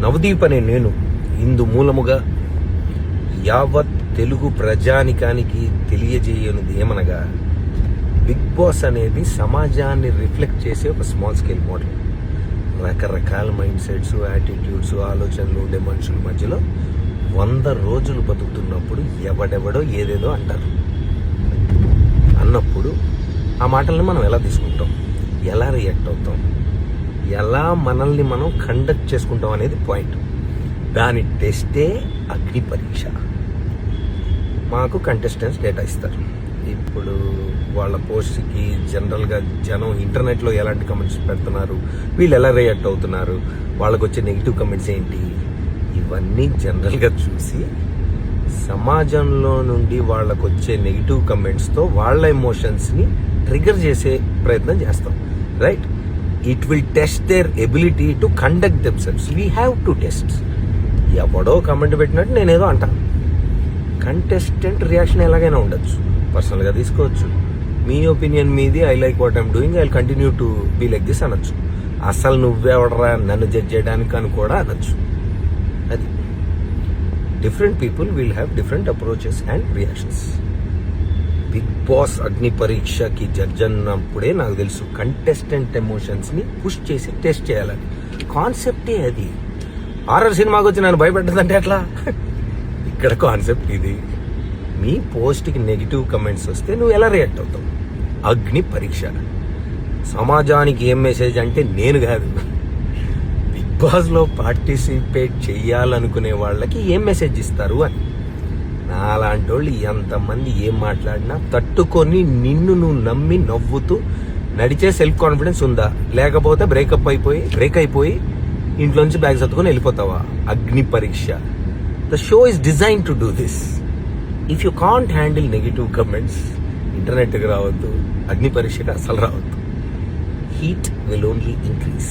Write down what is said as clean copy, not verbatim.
నవదీప్ అనే నేను ఇందు మూలముగా యావత్ తెలుగు ప్రజానికానికి తెలియజేయనిది ఏమనగా, బిగ్ బాస్ అనేది సమాజాన్ని రిఫ్లెక్ట్ చేసే ఒక స్మాల్ స్కేల్ మోడల్. రకరకాల మైండ్ సెట్స్, యాటిట్యూడ్స్, ఆలోచనలు ఉండే మనుషుల మధ్యలో 100 రోజులు బతుకుతున్నప్పుడు ఎవడెవడో ఏదేదో అంటారు. అన్నప్పుడు ఆ మాటల్ని మనం ఎలా తీసుకుంటాం, ఎలా రియాక్ట్ అవుతాం, ఎలా మనల్ని మనం కండక్ట్ చేసుకుంటాం అనేది పాయింట్. దాని టెస్టే అగ్ని పరీక్ష. మాకు కంటెస్టెంట్స్ డేటా ఇస్తారు. ఇప్పుడు వాళ్ళ పోస్ట్కి జనరల్గా జనం ఇంటర్నెట్లో ఎలాంటి కమెంట్స్ పెడుతున్నారు, వీళ్ళు ఎలా రియాక్ట్ అవుతున్నారు, వాళ్ళకు వచ్చే నెగిటివ్ కమెంట్స్ ఏంటి, ఇవన్నీ జనరల్గా చూసి సమాజంలో నుండి వాళ్ళకు వచ్చే నెగిటివ్ కమెంట్స్తో వాళ్ళ ఎమోషన్స్ని ట్రిగర్ చేసే ప్రయత్నం చేస్తాం. Right? It will test their ability to conduct themselves. We have to test. ఎవడో కమెంట్ పెట్టినట్టు నేనేదో అంటాను. కంటెస్టెంట్ రియాక్షన్ ఎలాగైనా ఉండొచ్చు, పర్సనల్గా తీసుకోవచ్చు. మీ ఒపీనియన్ మీది, I like what I'm doing, I will continue to be like this అనొచ్చు. అసలు నువ్వెవడరా నన్ను జడ్జ్ చేయడానికి అని కూడా అనొచ్చు. అది different people will have different approaches and reactions. Bigg Boss అగ్ని పరీక్షకి జడ్జ్ అన్నప్పుడే నాకు తెలుసు కంటెస్టెంట్ ఎమోషన్స్ని పుష్ చేసి టెస్ట్ చేయాలని. కాన్సెప్టే అది. హారర్ సినిమాకి వచ్చి నన్ను భయపెట్టదంటే ఎట్లా? ఇక్కడ కాన్సెప్ట్ ఇది. మీ పోస్ట్కి నెగిటివ్ కమెంట్స్ వస్తే నువ్వు ఎలా రియాక్ట్ అవుతావు? అగ్ని పరీక్ష. సమాజానికి ఏం మెసేజ్ అంటే నేను కాదు, బిగ్ బాస్లో పార్టిసిపేట్ చెయ్యాలనుకునే వాళ్ళకి ఏం మెసేజ్ ఇస్తారు అని. నాలాంటి వాళ్ళు ఎంతమంది ఏం మాట్లాడినా తట్టుకొని నిన్ను నువ్వు నమ్మి నవ్వుతూ నడిచే సెల్ఫ్ కాన్ఫిడెన్స్ ఉందా? లేకపోతే బ్రేక్ అయిపోయి ఇంట్లోంచి బ్యాగ్ సర్దుకొని వెళ్ళిపోతావా? అగ్ని పరీక్ష. The show is design to do this. If you can't handle negative comments, ఇంటర్నెట్కి రావద్దు, అగ్ని పరీక్షకి అసలు రావద్దు. Heat will only increase.